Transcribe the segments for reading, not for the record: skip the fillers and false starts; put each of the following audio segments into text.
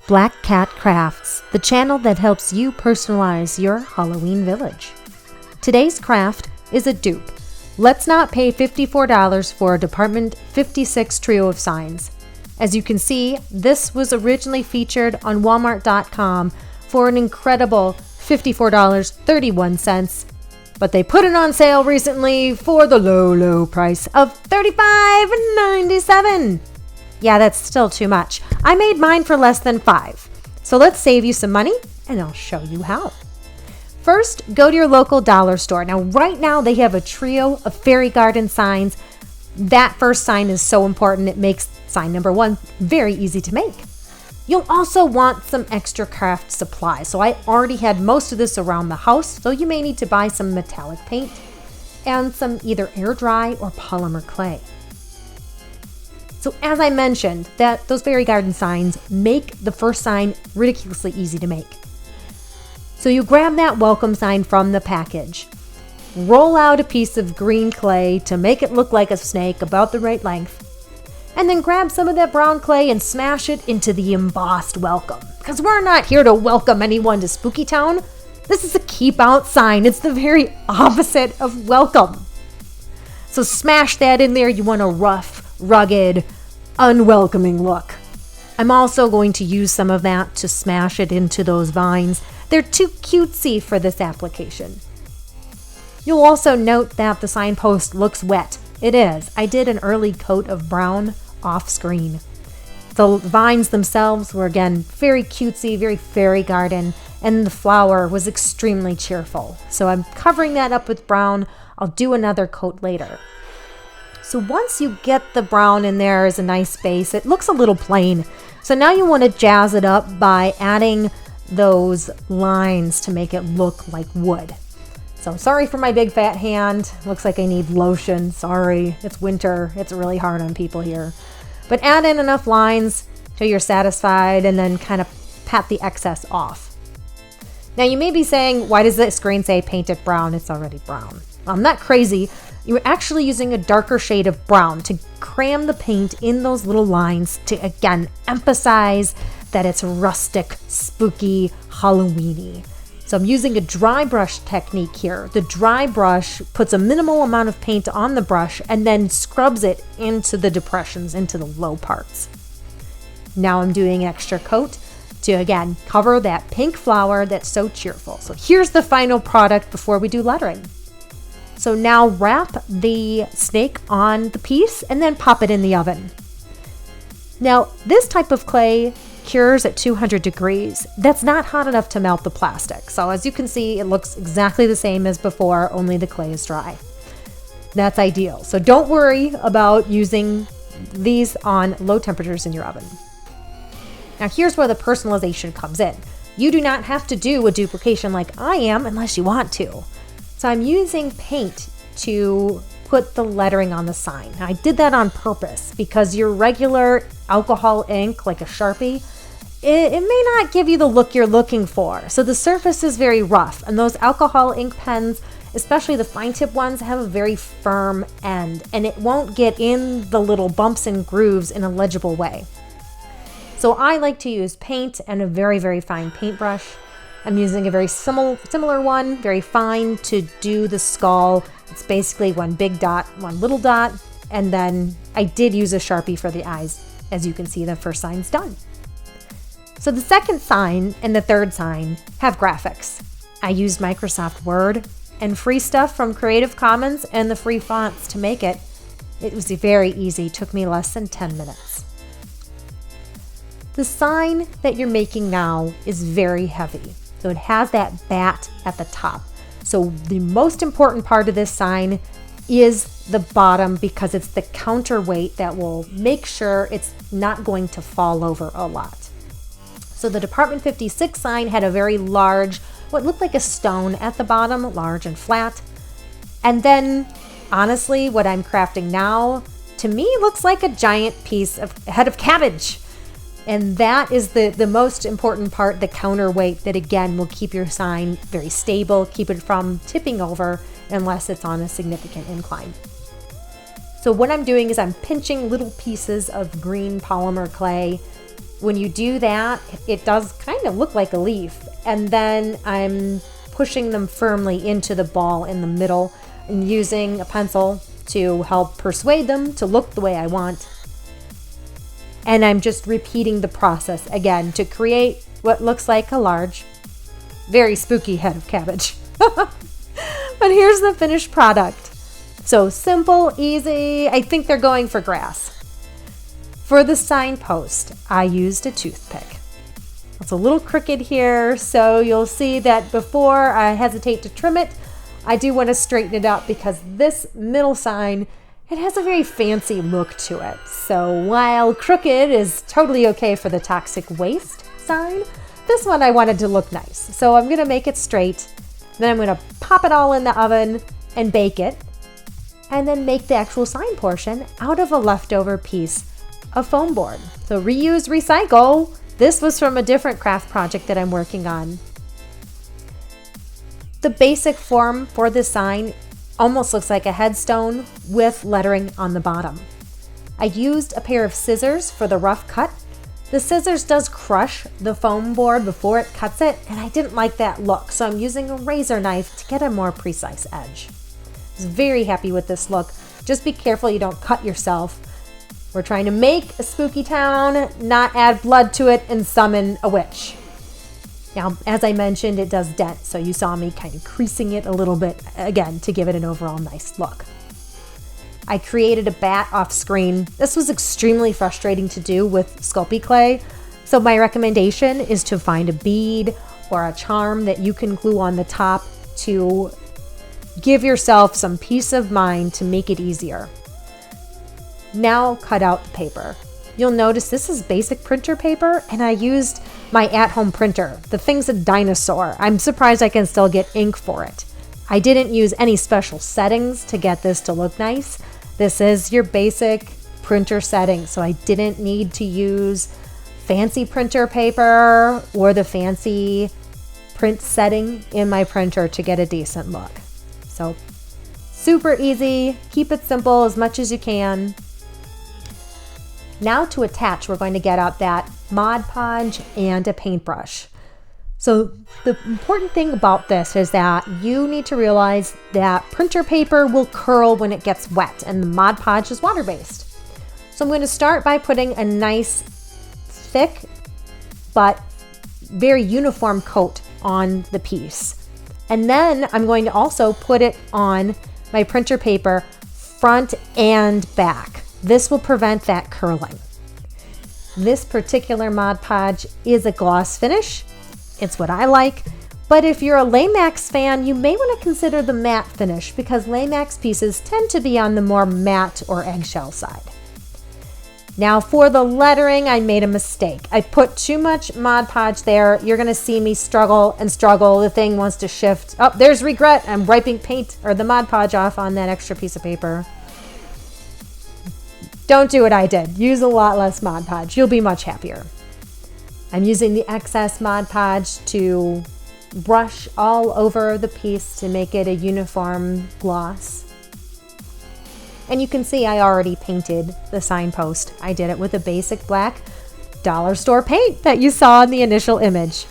BlackCatCrafts, the channel that helps you personalize your Halloween village. Today's craft is a dupe. Let's not pay $54 for a Department 56 trio of signs. As you can see, this was originally featured on Walmart.com for an incredible $54.31, but they put it on sale recently for the low price of $35.97. Yeah, that's still too much. I made mine for less than $5. So let's save you some money and I'll show you how. First, go to your local dollar store. Now, right now they have a trio of fairy garden signs. That first sign is so important. It makes sign number 1 very easy to make. You'll also want some extra craft supplies. So I already had most of this around the house, so you may need to buy some metallic paint and some either air dry or polymer clay. So as I mentioned, those fairy garden signs make the first sign ridiculously easy to make. So you grab that welcome sign from the package, roll out a piece of green clay to make it look like a snake about the right length, and then grab some of that brown clay and smash it into the embossed welcome. Because we're not here to welcome anyone to Spooky Town. This is a keep out sign. It's the very opposite of welcome. So smash that in there. You want a rough, rugged, unwelcoming look. I'm also going to use some of that to smash it into those vines. They're too cutesy for this application. You'll also note that the signpost looks wet. It is. I did an early coat of brown off screen. The vines themselves were again very cutesy, very fairy garden, and the flower was extremely cheerful. So I'm covering that up with brown. I'll do another coat later. So once you get the brown in there as a nice base, it looks a little plain. So now you want to jazz it up by adding those lines to make it look like wood. So sorry for my big fat hand. Looks like I need lotion. Sorry, it's winter. It's really hard on people here. But add in enough lines till you're satisfied and then kind of pat the excess off. Now you may be saying, why does the screen say paint it brown? It's already brown. Well, I'm not crazy. You're actually using a darker shade of brown to cram the paint in those little lines to, again, emphasize that it's rustic, spooky, Halloweeny. So I'm using a dry brush technique here. The dry brush puts a minimal amount of paint on the brush and then scrubs it into the depressions, into the low parts. Now I'm doing an extra coat to, again, cover that pink flower that's so cheerful. So here's the final product before we do lettering. So now wrap the snake on the piece and then pop it in the oven. Now, this type of clay cures at 200 degrees. That's not hot enough to melt the plastic. So as you can see, it looks exactly the same as before, only the clay is dry. That's ideal. So don't worry about using these on low temperatures in your oven. Now here's where the personalization comes in. You do not have to do a duplication like I am unless you want to. So I'm using paint to put the lettering on the sign. Now, I did that on purpose because your regular alcohol ink, like a Sharpie, it may not give you the look you're looking for. So the surface is very rough, and those alcohol ink pens, especially the fine tip ones, have a very firm end, and it won't get in the little bumps and grooves in a legible way. So I like to use paint and a very fine paintbrush. I'm using a very similar one, very fine, to do the skull. It's basically one big dot, one little dot, and then I did use a Sharpie for the eyes. As you can see, the first sign's done. So the second sign and the third sign have graphics. I used Microsoft Word and free stuff from Creative Commons and the free fonts to make it. It was very easy, took me less than 10 minutes. The sign that you're making now is very heavy. So it has that bat at the top. So the most important part of this sign is the bottom because it's the counterweight that will make sure it's not going to fall over a lot. So the Department 56 sign had a very large, what looked like a stone at the bottom, large and flat. And then, honestly, what I'm crafting now, to me, looks like a giant piece of head of cabbage. And that is the most important part, the counterweight that, again, will keep your sign very stable, keep it from tipping over unless it's on a significant incline. So what I'm doing is I'm pinching little pieces of green polymer clay When you do that, it does kind of look like a leaf. And then I'm pushing them firmly into the ball in the middle and using a pencil to help persuade them to look the way I want. And I'm just repeating the process again to create what looks like a large, very spooky head of cabbage. But here's the finished product. So simple, easy. I think they're going for grass. For the signpost, I used a toothpick. It's a little crooked here, so you'll see that before I hesitate to trim it, I do want to straighten it up because this middle sign, it has a very fancy look to it. So while crooked is totally okay for the toxic waste sign, this one I wanted to look nice. So I'm going to make it straight. Then I'm going to pop it all in the oven and bake it. And then make the actual sign portion out of a leftover piece of foam board. So reuse, recycle. This was from a different craft project that I'm working on. The basic form for this sign almost looks like a headstone with lettering on the bottom. I used a pair of scissors for the rough cut. The scissors does crush the foam board before it cuts it, and I didn't like that look, so I'm using a razor knife to get a more precise edge. I was very happy with this look. Just be careful you don't cut yourself. We're trying to make a spooky town, not add blood to it and summon a witch. Now, as I mentioned, it does dent, so you saw me kind of creasing it a little bit, again, to give it an overall nice look. I created a bat off screen. This was extremely frustrating to do with Sculpey clay, so my recommendation is to find a bead or a charm that you can glue on the top to give yourself some peace of mind to make it easier. Now cut out the paper. You'll notice this is basic printer paper, and I used my at-home printer. The thing's a dinosaur. I'm surprised I can still get ink for it. I didn't use any special settings to get this to look nice. This is your basic printer setting, so I didn't need to use fancy printer paper or the fancy print setting in my printer to get a decent look. So super easy. Keep it simple as much as you can. Now to attach, we're going to get out that Mod Podge and a paintbrush. So the important thing about this is that you need to realize that printer paper will curl when it gets wet, and the Mod Podge is water-based. So I'm going to start by putting a nice, thick, but very uniform coat on the piece. And then I'm going to also put it on my printer paper front and back. This will prevent that curling. This particular Mod Podge is a gloss finish. It's what I like, but if you're a Lamax fan, you may want to consider the matte finish because Lamax pieces tend to be on the more matte or eggshell side. Now for the lettering, I made a mistake. I put too much Mod Podge there. You're going to see me struggle and struggle. The thing wants to shift. Oh, there's regret. I'm wiping paint or the Mod Podge off on that extra piece of paper. Don't do what I did. Use a lot less Mod Podge. You'll be much happier. I'm using the excess Mod Podge to brush all over the piece to make it a uniform gloss. And you can see I already painted the signpost. I did it with a basic black dollar store paint that you saw in the initial image.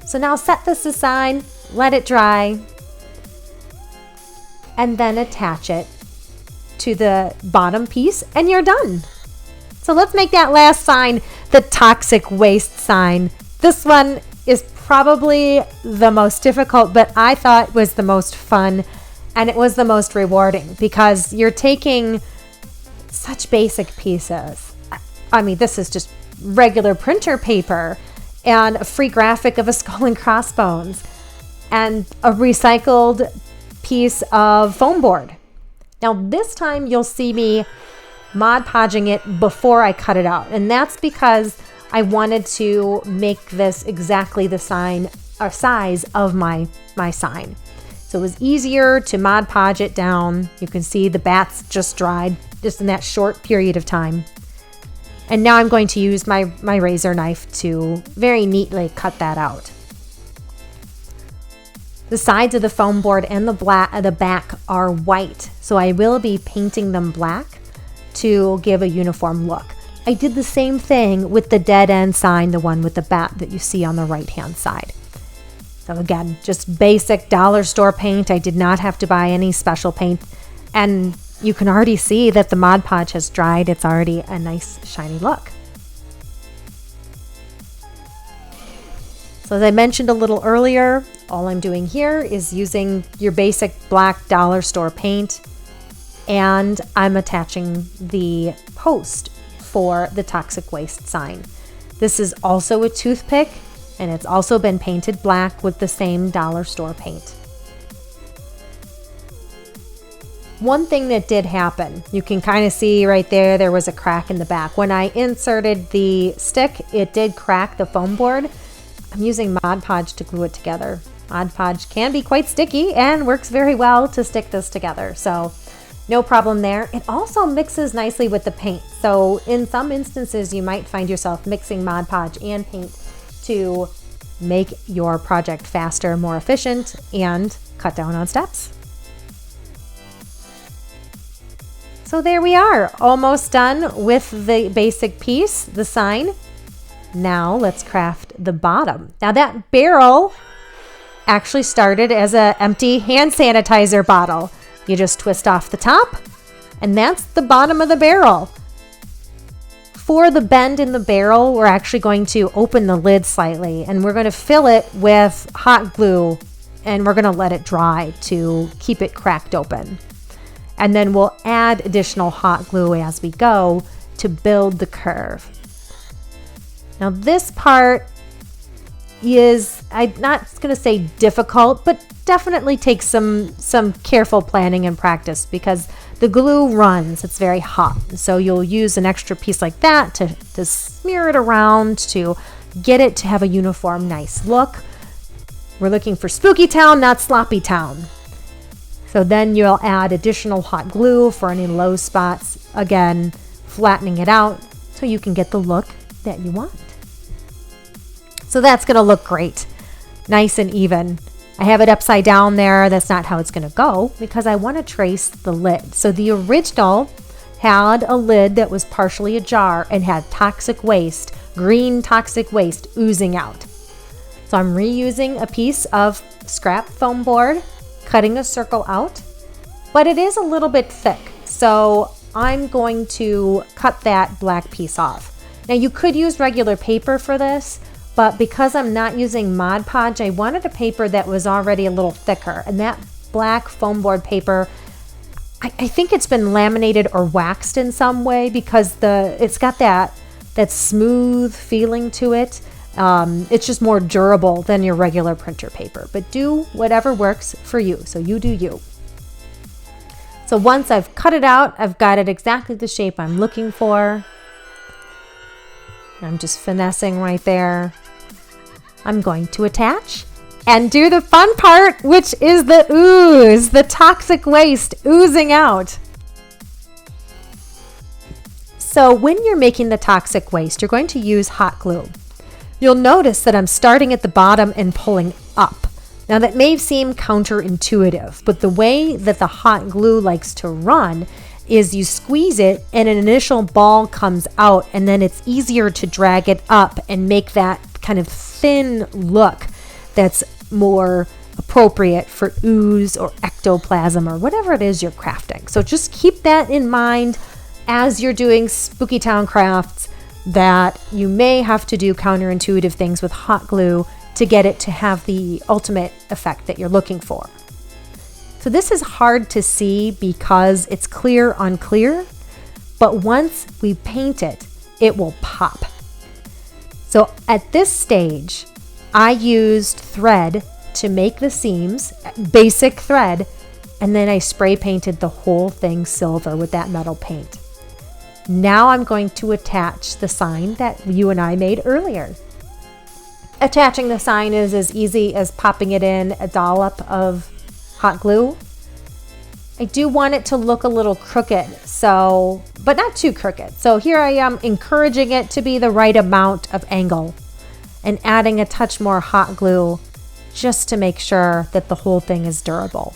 So now set this aside, let it dry, and then attach it to the bottom piece, and you're done. So let's make that last sign the toxic waste sign. This one is probably the most difficult, but I thought was the most fun, and it was the most rewarding because you're taking such basic pieces. I mean, this is just regular printer paper and a free graphic of a skull and crossbones and a recycled piece of foam board. Now this time you'll see me Mod Podging it before I cut it out, and that's because I wanted to make this exactly the size of my sign. So it was easier to Mod Podge it down. You can see the bats just dried just in that short period of time. And now I'm going to use my razor knife to very neatly cut that out. The sides of the foam board and the back are white, so I will be painting them black to give a uniform look. I did the same thing with the dead end sign, the one with the bat that you see on the right hand side. So again, just basic dollar store paint. I did not have to buy any special paint. And you can already see that the Mod Podge has dried. It's already a nice shiny look. So as I mentioned a little earlier, all I'm doing here is using your basic black dollar store paint, and I'm attaching the post for the toxic waste sign. This is also a toothpick, and it's also been painted black with the same dollar store paint. One thing that did happen, you can kind of see right there was a crack in the back. When I inserted the stick, it did crack the foam board. I'm using Mod Podge to glue it together. Mod Podge can be quite sticky and works very well to stick this together, so no problem there. It also mixes nicely with the paint. So in some instances, you might find yourself mixing Mod Podge and paint to make your project faster, more efficient, and cut down on steps. So there we are, almost done with the basic piece, the sign. Now let's craft the bottom. Now that barrel actually started as an empty hand sanitizer bottle. You just twist off the top, and that's the bottom of the barrel. For the bend in the barrel, we're actually going to open the lid slightly, and we're going to fill it with hot glue, and we're going to let it dry to keep it cracked open. And then we'll add additional hot glue as we go to build the curve. Now this part is, I'm not going to say difficult, but definitely takes some careful planning and practice because the glue runs, it's very hot. So you'll use an extra piece like that to smear it around to get it to have a uniform, nice look. We're looking for Spooky Town, not Sloppy Town. So then you'll add additional hot glue for any low spots, again, flattening it out so you can get the look that you want. So that's going to look great, nice and even. I have it upside down there. That's not how it's going to go because I want to trace the lid. So the original had a lid that was partially ajar and had toxic waste, green toxic waste oozing out. So I'm reusing a piece of scrap foam board, cutting a circle out, but it is a little bit thick. So I'm going to cut that black piece off. Now you could use regular paper for this, but because I'm not using Mod Podge, I wanted a paper that was already a little thicker. And that black foam board paper, I think it's been laminated or waxed in some way because it's got that smooth feeling to it. It's just more durable than your regular printer paper, but do whatever works for you. So you do you. So once I've cut it out, I've got it exactly the shape I'm looking for. I'm just finessing right there. I'm going to attach and do the fun part, which is the ooze, the toxic waste oozing out. So when you're making the toxic waste, you're going to use hot glue. You'll notice that I'm starting at the bottom and pulling up. Now that may seem counterintuitive, but the way that the hot glue likes to run is you squeeze it and an initial ball comes out, and then it's easier to drag it up and make that kind of thin look that's more appropriate for ooze or ectoplasm or whatever it is you're crafting. So just keep that in mind as you're doing Spooky Town crafts, that you may have to do counterintuitive things with hot glue to get it to have the ultimate effect that you're looking for. So this is hard to see because it's clear on clear, but once we paint it, it will pop. So at this stage, I used thread to make the seams, basic thread, and then I spray painted the whole thing silver with that metal paint. Now I'm going to attach the sign that you and I made earlier. Attaching the sign is as easy as popping it in a dollop of hot glue. I do want it to look a little crooked, but not too crooked. So here I am encouraging it to be the right amount of angle and adding a touch more hot glue just to make sure that the whole thing is durable.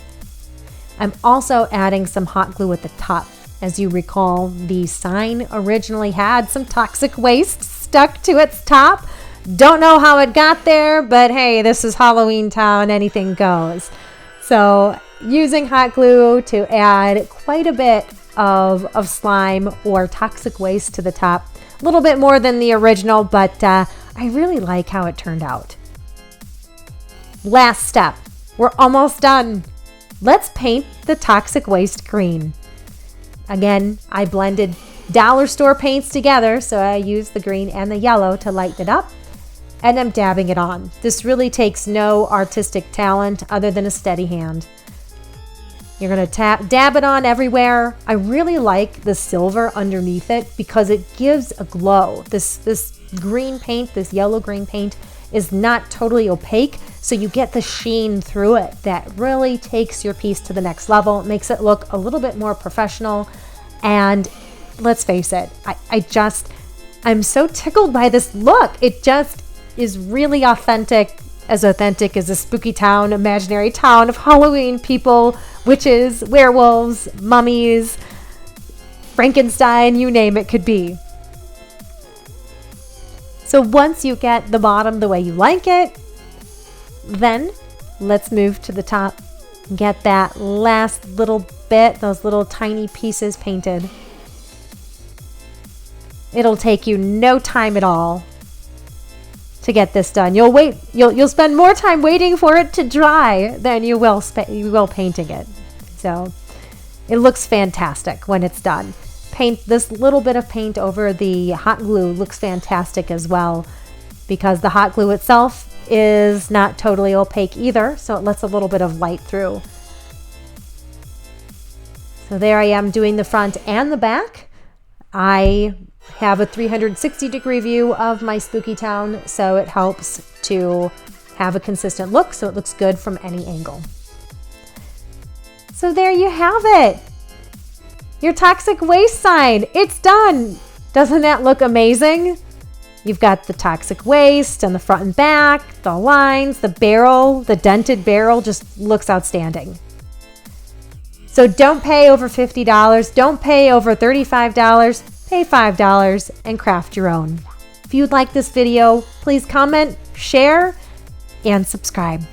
I'm also adding some hot glue at the top, As you recall, the sign originally had some toxic waste stuck to its top. Don't know how it got there, but hey, this is Halloween Town, anything goes. So using hot glue to add quite a bit of slime or toxic waste to the top. A little bit more than the original, but I really like how it turned out. Last step. We're almost done. Let's paint the toxic waste green. Again, I blended dollar store paints together, so I used the green and the yellow to lighten it up, and I'm dabbing it on. This really takes no artistic talent other than a steady hand. You're going to dab it on everywhere. I really like the silver underneath it because it gives a glow. This green paint, this yellow-green paint, is not totally opaque, so you get the sheen through it that really takes your piece to the next level. It makes it look a little bit more professional, and let's face it, I'm so tickled by this look. It just is really authentic as a spooky town, imaginary town of Halloween people, witches, werewolves, mummies, Frankenstein, you name it could be. So once you get the bottom the way you like it, then let's move to the top. Get that last little bit, those little tiny pieces painted. It'll take you no time at all to get this done. You'll spend more time waiting for it to dry than you will painting it. So it looks fantastic when it's done. Paint this little bit of paint over the hot glue looks fantastic as well, because the hot glue itself is not totally opaque either, so it lets a little bit of light through. So there I am doing the front and the back. I have a 360-degree view of my spooky town, so it helps to have a consistent look, so it looks good from any angle. So there you have it. Your toxic waste sign. It's done. Doesn't that look amazing? You've got the toxic waste on the front and back, the lines, the barrel, the dented barrel just looks outstanding. So don't pay over $50. Don't pay over $35. Pay $5 and craft your own. If you'd like this video, please comment, share, and subscribe.